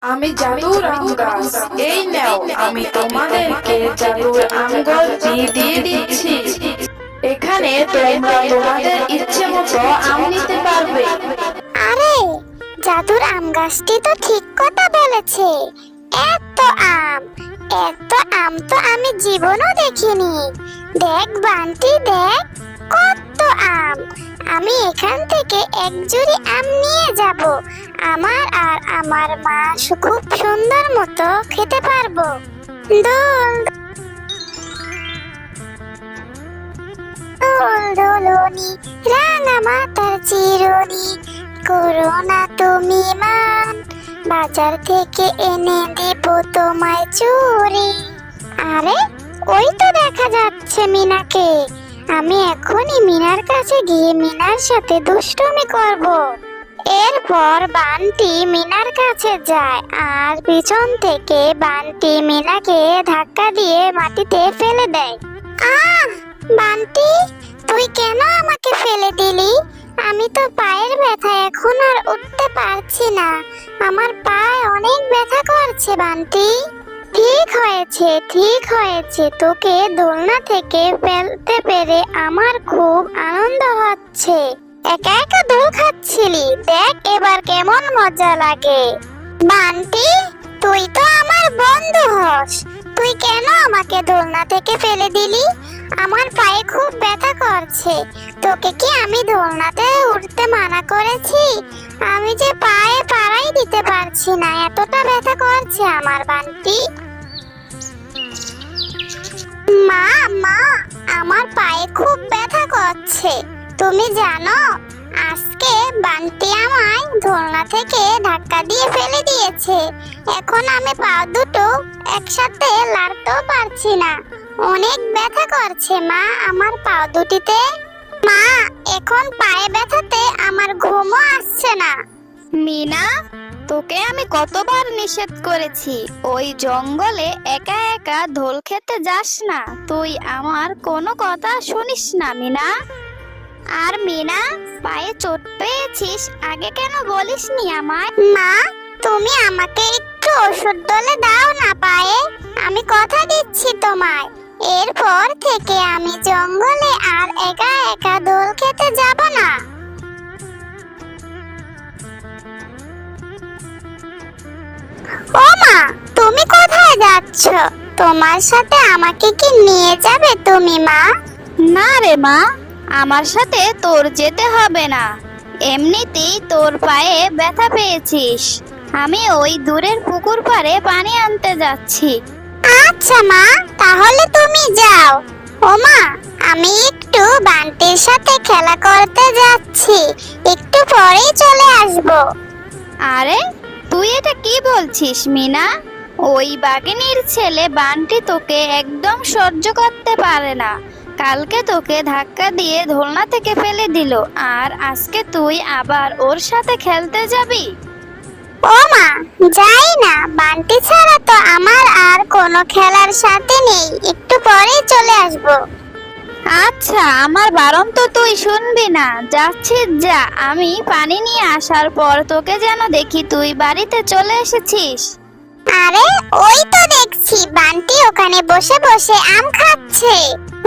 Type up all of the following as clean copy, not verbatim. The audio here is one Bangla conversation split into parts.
আমি জাদুর আম গাছ। এই নাও, আমি তোমাদেরকে জাদুর আম গাছ দিয়ে দিচ্ছি। এখানে তোমরা তোমাদের ইচ্ছে মতো আম নিতে পারবে। আরে, জাদুর আম গাছটি তো ঠিক কথা বলেছে। এত আম, এত আম তো আমি জীবনও দেখিনি। দেখ বান্টি, দেখ কত আম। আমি এখান থেকে এক জুড়ি আম নিয়ে যাব। আমার আর আমার মা খুব সুন্দর মতো খেতে পারবো। দোল দোল দোলনি, রাঙা মাতার চিরুনি, করো না তুমি মান, বাজার থেকে এনে দেব তোমায় চুরি। আরে, ওই তো দেখা যাচ্ছে মিনাকে। আমি এখনই মিনার কাছে গিয়ে মিনার সাথে দুষ্টুমি করব। এরপর বান্টি মিনার কাছে যায় আর পিছন থেকে বান্টি মিনাকে ধাক্কা দিয়ে মাটিতে ফেলে দেয়। আহ, বান্টি, তুই কেন আমাকে ফেলে দিলি? আমি তো পায়ের ব্যথা, এখন আর উঠতে পারছি না। আমার পায়ে অনেক ব্যথা করছে বান্টি। ঠিক হয়েছে, ঠিক হয়েছে, তোকে দোলনা থেকে ফেলতে পেরে আমার খুব আনন্দ হচ্ছে। একা একা দোল খাচ্ছিলি, দেখ এবার কেমন মজা লাগে। বান্টি, তুই তো আমার বন্ধু হস, তুই কেন আমাকে দোলনা থেকে ফেলে দিলি? আমার পায়ে খুব ব্যথা করছে। তোকে কি আমি দোলনাতে উঠতে মানা করেছি? আমি যে পায়ে পাড়াই দিতে পারছি না, এতটা ব্যথা করছে আমার বান্টি। মা, মা, আমার পায়ে খুব ব্যথা করছে। তুমি জানো, আজকে বান্টি আমায় দোলনা থেকে ধাক্কা দিয়ে ফেলে দিয়েছে। এখন আমি পা দুটো একসাথে লাড়তেও পারছি না। অনেক ব্যথা করছে মা আমার পা দুটিতে। মা, এখন পায়ে ব্যথাতে আমার ঘুমও আসছে না। মিনা, তোকে আমি কতবার নিষেধ করেছি ওই জঙ্গলে একা একা দোল খেতে যাস না। তুই আমার কোনো কথা শুনিস না মিনা। আর মিনা, পায়ে চোট পেয়েছিস, আগে কেন বলিসনি আমায়? মা, তুমি আমাকে একটু ওষুধ দলে দাও না পায়ে। আমি কথা দিচ্ছি তোমায়, এরপর থেকে আমি জঙ্গলে আর একা একা দোল খেতে যাব না। ও মা, তুমি কোথায় যাচ্ছ? তোমার সাথে আমাকে কি নিয়ে যাবে তুমি মা? না রে মা, আমার সাথে তোর যেতে হবে না। এমনিতেই তোর পায়ে ব্যথা পেয়েছিস। আমি ওই দূরের পুকুর পাড়ে পানি আনতে যাচ্ছি। আচ্ছা মা, তাহলে তুমি যাও। ও মা, আমি একটু বান্টির সাথে খেলা করতে যাচ্ছি, একটু পরেই চলে আসবো। আরে, তুই এটা কি বলছিস মিনা? ওই বাঘিনীর ছেলে বান্টি তোকে একদম সহ্য করতে পারে না। কালকে তোকে ধাক্কা দিয়ে দোলনা থেকে ফেলে দিল, আর আজকে তুই আবার ওর সাথে খেলতে যাবি? ও মা, যাই না, বান্টি ছাড়া তো আমার আর কোনো খেলার সাথে নেই, একটু পরেই চলে আসবো। আচ্ছা, আমার বারণ তো তুই শুনবি না। যাচ্ছিস যা, আমি পানি নিয়ে আসার পর তোকে যেন দেখি তুই বাড়িতে চলে এসেছিস। আরে, ওই তো দেখছি বান্টি ওখানে বসে বসে আম খাচ্ছে।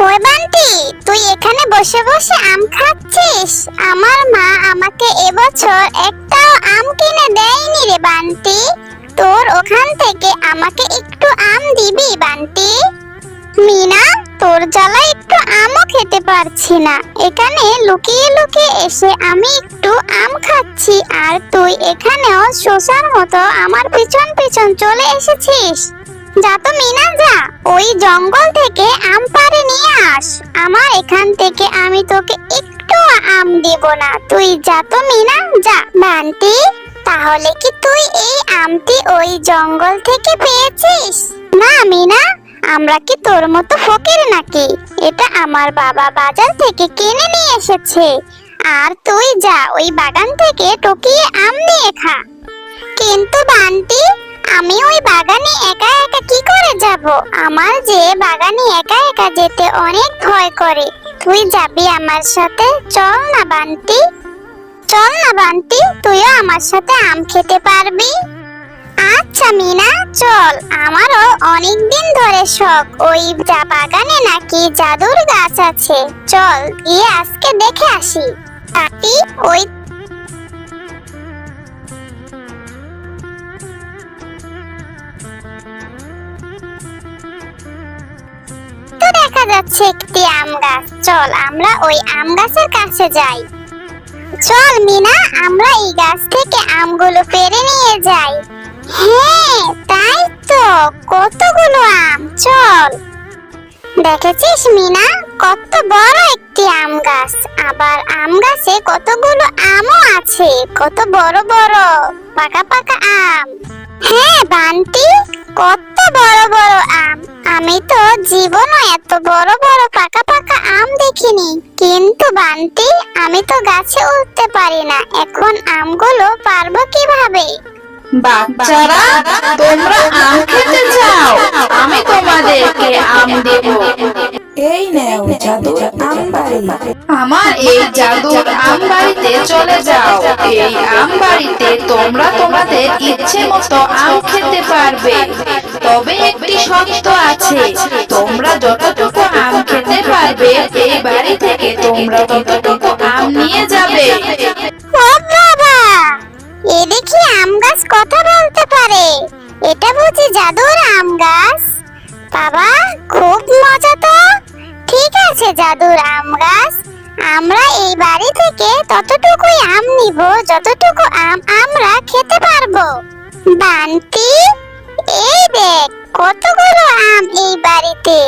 ওই বান্টি, তুই এখানে বসে বসে আম খাচ্ছিস? আমার মা আমাকে এবছর একটাও আম কিনে দেয়নি রে বান্টি। তোর ওখান থেকে আমাকে একটু আম দিবি বান্টি? মিনা, তোর জ্বালায় একটু আমও খেতে পারছি না। এখানে লুকিয়ে লুকিয়ে এসে আমি একটু আম খাচ্ছি, আর তুই এখানেও শোষার মতো আমার পিছন পিছন চলে এসেছিস। যা তো মিনা, যা, ওই জঙ্গল থেকে আম পাড়ে নিয়ে আস। আমার এখান থেকে আমি তোকে একটু আম দেব না। তুই যা তো মিনা, যা। বান্টি, তাহলে কি তুই এই আমটি ওই জঙ্গল থেকে পেয়েছিস? না মিনা, আমরা কি তোর মতো ফকির নাকি? এটা আমার বাবা বাজার থেকে কিনে নিয়ে এসেছে। আর তুই যা, ওই বাগান থেকে টকিয়ে আম নিয়ে খা। কিন্তু বান্টি, আমি ওই বাগানে একা একা কি করে যাব? আমার যে বাগানে একা একা যেতে অনেক ভয় করে। তুই যাবি আমার সাথে? চল না বান্টি, চল না বান্টি, তুইও আমার সাথে আম খেতে পারবি। আচ্ছা মিনা, চল। আমারও অনেক দিন ধরে শখ, ওই বাগানে নাকি জাদুর গাছ আছে। চল গিয়ে আজকে দেখে আসি। কাকি, ওই তো দেখা যাচ্ছে একটি আম গাছ। চল আমরা ওই আম গাছের কাছে যাই। চল মিনা, আমরা এই গাছ থেকে আমগুলো পেড়ে নিয়ে যাই। হ্যাঁ তাই তো, কতগুলো আম। চল। দেখেছিস মিনা, কত বড় একটি আম গাছ। আবার আম গাছে কতগুলো আমও আছে, কত বড় বড় পাকা পাকা আম। হ্যাঁ বান্টি, কত বড় বড় আম। আমি তো জীবনও এত বড় বড় পাকা পাকা আম দেখিনি। কিন্তু বান্টি, আমি তো গাছে উঠতে পারি না, এখন আমগুলো পারবো কিভাবে? বাচ্চারা, তোমরা আম খেতে চাও? আমি তোমাদেরকে আম দেব। এই নাও জাদুর আম বাড়ি। আমার এই জাদুর আম বাড়িতে চলে যাও। এই আম বাড়িতে তোমরা তোমাদের ইচ্ছে মতো আম খেতে পারবে। তবে একটি শর্ত আছে, তোমরা যতটুকু আম খেতে পারবে এই বাড়ি থেকে তোমরা ততটুকু আম নিয়ে যাবে। ও বাবা, এ দেখি আম গাছ কথা বলতে পারে। এটা বুঝি জাদুর আম গাছ? বাবা, খুব মজা তো। ঠিক আছে জাদুর আম গাছ, আমরা এই বাড়ি থেকে ততটুকুই আম নিব যতটুকু আম আমরা খেতে পারবো। বান্টি, এই দেখ কতগুলো আম এই বাড়িতে।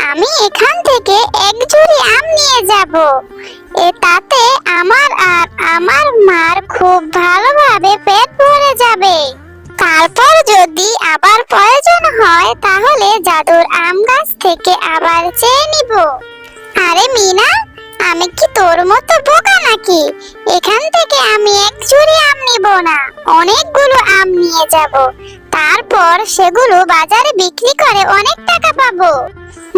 আমি এখান থেকে এক ঝুড়ি আম নিয়ে যাব। তাতে আমার আর আমার মার খুব ভালোভাবে পেট ভরে যাবে। তারপর যদি আবার প্রয়োজন হয় তাহলে জাদুর আম গাছ থেকে আবার চেয়ে নিব। আরে মিনা, আমি কি তোর মতো বোকা নাকি? এখান থেকে আমি এক ঝুড়ি আম নিব না, অনেকগুলো আম নিয়ে যাব। তারপর সেগুলো বাজারে বিক্রি করে অনেক টাকা পাবো।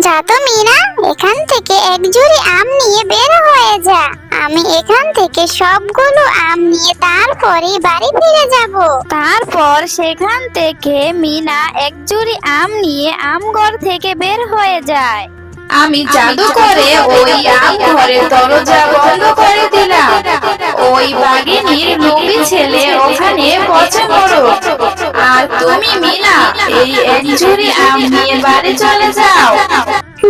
যা তো মিনা, এখান থেকে এক ঝুড়ি আম নিয়ে বের হয়ে যা। আমি এখান থেকে সবগুলো আম নিয়ে তারপরে বাড়ি ফিরে যাব। তারপর সেখান থেকে মিনা এক ঝুড়ি আম নিয়ে আমঘর থেকে বের হয়ে যায়। আমি জাদু করে ওই আম ঘরের দরজা বন্ধ করে দিলাম। ওই বাঘিনীর লোভী ছেলে ওখানে পচে মরো। আর তুমি মিনা, এই এক ঝুড়ি আম নিয়ে বাড়ি চলে যাও।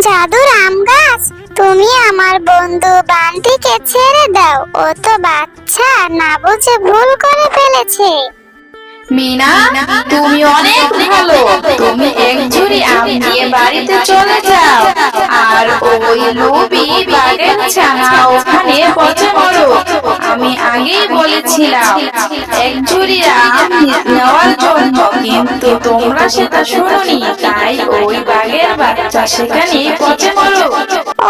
জাদুর আম গাছ, তুমি আমার বন্ধু বান্টিকে ছেড়ে দাও। ও তো বাচ্চা, না বুঝে ভুল করে ফেলেছে। মিনা, তুমি অনেক ভালো। তুমি এক ঝুড়ি আম নিয়ে বাড়িতে চলে যাও। আর ওই লোভী বাঘের ছানা ওখানে পচে মরো। আমি আগেই বলেছিলাম এক ঝুড়ি আম নেওয়ার জন্য, কিন্তু তোমরা সেটা শুনোনি। তাই ওই বাঘের বাচ্চা সেখানে পচে মরো।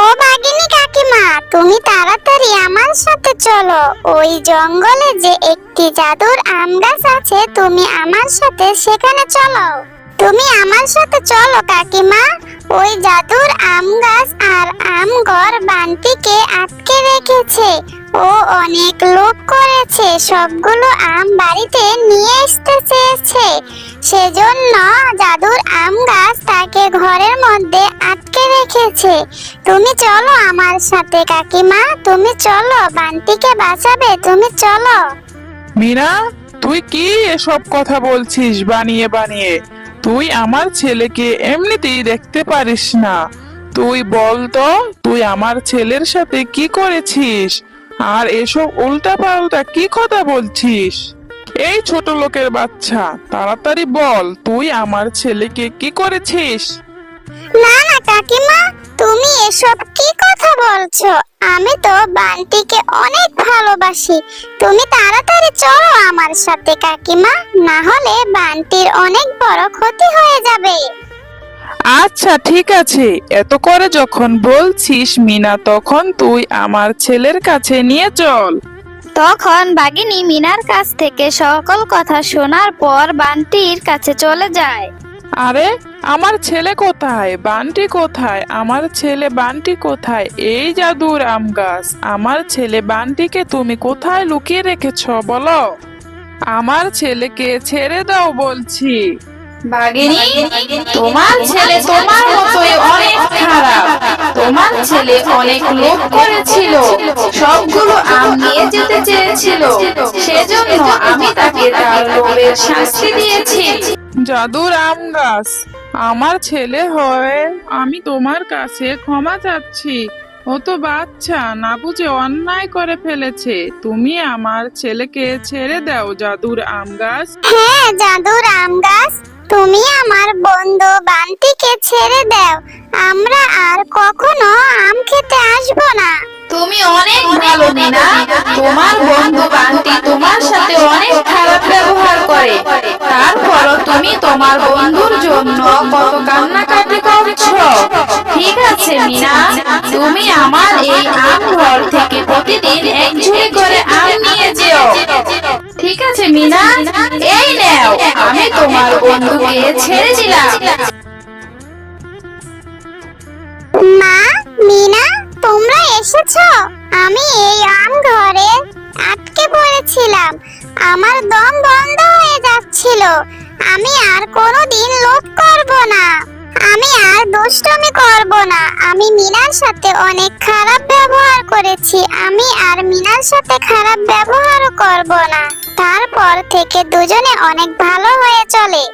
ও বাগিনী কাকিমা, তুমি তাড়াতাড়ি আমার সাথে চলো। ওই জঙ্গলে যে একটি জাদুর আম গাছ আছে, তুমি আমার সাথে সেখানে চলো। তুমি আমার সাথে চলো কাকিমা। ওই জাদুর আম গাছ আর আম ঘর বান্টিকে আটকে রেখেছে। ও অনেক লোভ করেছে, সবগুলো আম বাড়িতে নিয়ে আসতে চেয়েছে। সেজন্য জাদুর আম গাছ তাকে ঘরের মধ্যে আটকে রেখেছে। তুমি চলো আমার সাথে কাকিমা, তুমি চলো, বান্টিকে বাঁচাবে, তুমি চলো। মিনা, তুই কি এসব কথা বলছিস বানিয়ে বানিয়ে? তুই আমার ছেলেকে এমনিতেই দেখতে পারিস না। তুই বল তো, তুই আমার ছেলের সাথে কি করেছিস? আর এসব উল্টা পাল্টা কি কথা বলছিস? এই ছোট লোকের বাচ্চা, তাড়াতাড়ি বল, তুই আমার ছেলেকে কি করেছিস? না না কাকিমা, তুমি এসব কি কথা বলছো? আমি তো বান্টিকে অনেক ভালোবাসি। তুমি তাড়াতাড়ি চলো আমার সাথে কাকিমা, না হলে বান্টির অনেক বড় ক্ষতি হয়ে যাবে। আচ্ছা ঠিক আছে, এত করে যখন বলছিস মিনা, তখন তুই আমার ছেলের কাছে নিয়ে চল। তখন বাঘিনী মিনার কাছ থেকে সকল কথা শোনার পর বান্টির কাছে চলে যায়। আরে আমার ছেলে কোথায়? বান্টি কোথায়? আমার ছেলে বান্টি কোথায়? এই জাদুর আম গাছ, আমার ছেলে বান্টিকে তুমি কোথায় লুকিয়ে রেখেছো বলো? আমার ছেলেকে ছেড়ে দাও বলছি। বাঘিনী, তোমার ছেলে তোমার মতোই অনেক খারাপ। তোমার ছেলে অনেক লোভ করেছিল, সবগুলো আম নিয়ে যেতে চেয়েছিল, সেজন্য আমি তাকে তার লোভের শাস্তি দিয়েছি। জাদুর আম গাছ, আমার ছেলে হয়ে আমি তোমার কাছে ক্ষমা চাচ্ছি। ও তো বাচ্চা, না বুঝে অন্যায় করে ফেলেছে। তুমি আমার ছেলেকে ছেড়ে দাও জাদুর আম গাছ। হ্যাঁ জাদুর আম গাছ, তুমি আমার বন্ধু বান্টিকে ছেড়ে দাও। আমরা আর কখনো আম খেতে আসবো না। তুমি অনেক ভালো মিনা। তোমার বন্ধু বান্টি তোমার সাথে অনেক খারাপ ব্যবহার করে, তারপরও তুমি তোমার বন্ধুর জন্য কত কান্নাকাটি করছো। ঠিক আছে মিনা, তুমি আমার এই আম ঘর থেকে প্রতিদিন এক ঝুড়ি করে আম নিয়ে যেও। ঠিক আছে মিনা, এই নাও, আমি তোমার বন্ধুকে ছেড়ে দিলাম। মা, মিনা, তোমরা এসেছো? আমি এই আম ঘরে আটকে পড়েছিলাম, আমার দম বন্ধ হয়ে যাচ্ছিল। আমি আর কোনোদিন লোভ করব না, আমি আর দুষ্টুমি করব না। আমি মিনার সাথে অনেক খারাপ ব্যবহার করেছি, আমি আর মিনার সাথে খারাপ ব্যবহারও করব না। তারপর থেকে দুজনে অনেক ভালো হয়ে চলে।